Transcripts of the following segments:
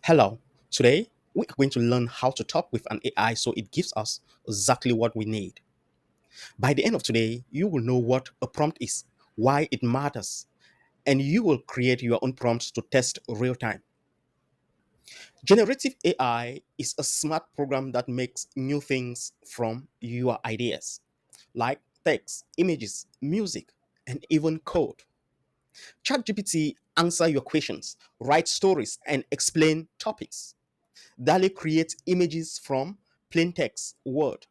Hello. Today, we are going to learn how to talk with an AI so it gives us exactly what we need. By the end of today, you will know what a prompt is, why it matters, and you will create your own prompts to test real time. Generative AI is a smart program that makes new things from your ideas, like text, images, music, and even code. ChatGPT answer your questions, write stories, and explain topics. DALL creates images from plain text, word.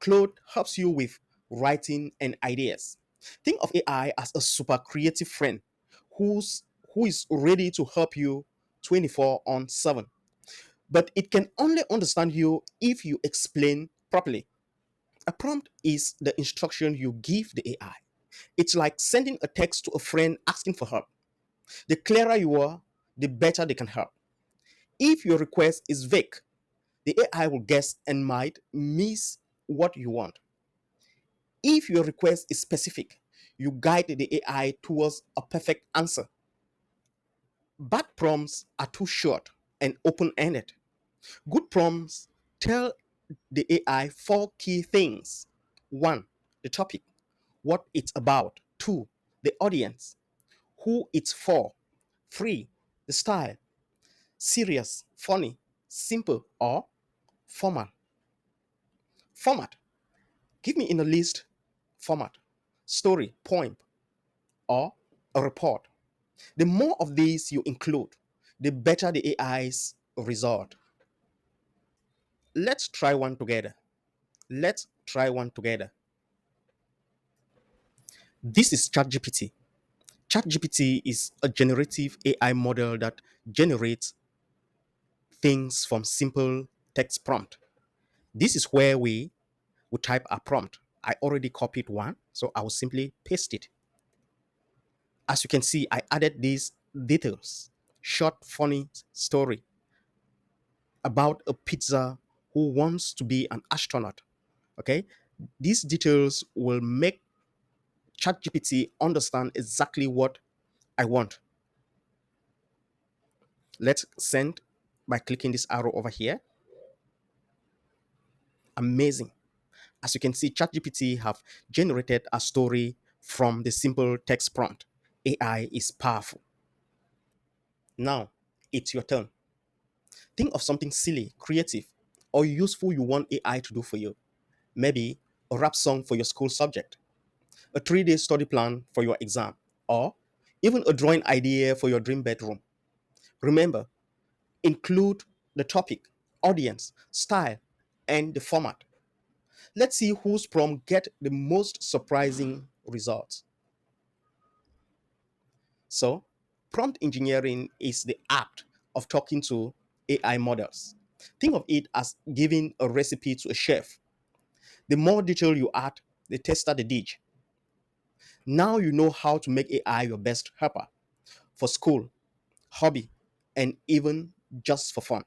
Claude helps you with writing and ideas. Think of AI as a super creative friend who's who is ready to help you 24 on 7. But it can only understand you if you explain properly. A prompt is the instruction you give the AI. It's like sending a text to a friend asking for help. The clearer you are, the better they can help. If your request is vague, the AI will guess and might miss what you want. If your request is specific, you guide the AI towards a perfect answer. Bad prompts are too short and open ended. Good prompts tell the AI four key things: one, the topic, what it's about; two, the audience, who it's for; three, the style, serious, funny, simple, or formal. Format, give me in a list format, story, poem, or a report. The more of these you include, the better the AI's result. Let's try one together. Let's try one together. This is ChatGPT. ChatGPT is a generative AI model that generates things from simple text prompt. This is where we type a prompt. I already copied one, so I will simply paste it. As you can see, I added these details. Short, funny story about a pizza who wants to be an astronaut. Okay, these details will make ChatGPT understand exactly what I want. Let's send by clicking this arrow over here. Amazing. As you can see, ChatGPT have generated a story from the simple text prompt. AI is powerful. Now, it's your turn. Think of something silly, creative, or useful you want AI to do for you. Maybe a rap song for your school subject, a 3-day study plan for your exam, or even a drawing idea for your dream bedroom. Remember, include the topic, audience, style, and the format. Let's see whose prompt get the most surprising results. So, prompt engineering is the art of talking to AI models. Think of it as giving a recipe to a chef. The more detail you add, the tastier the dish. Now you know how to make AI your best helper for school, hobby, and even just for fun.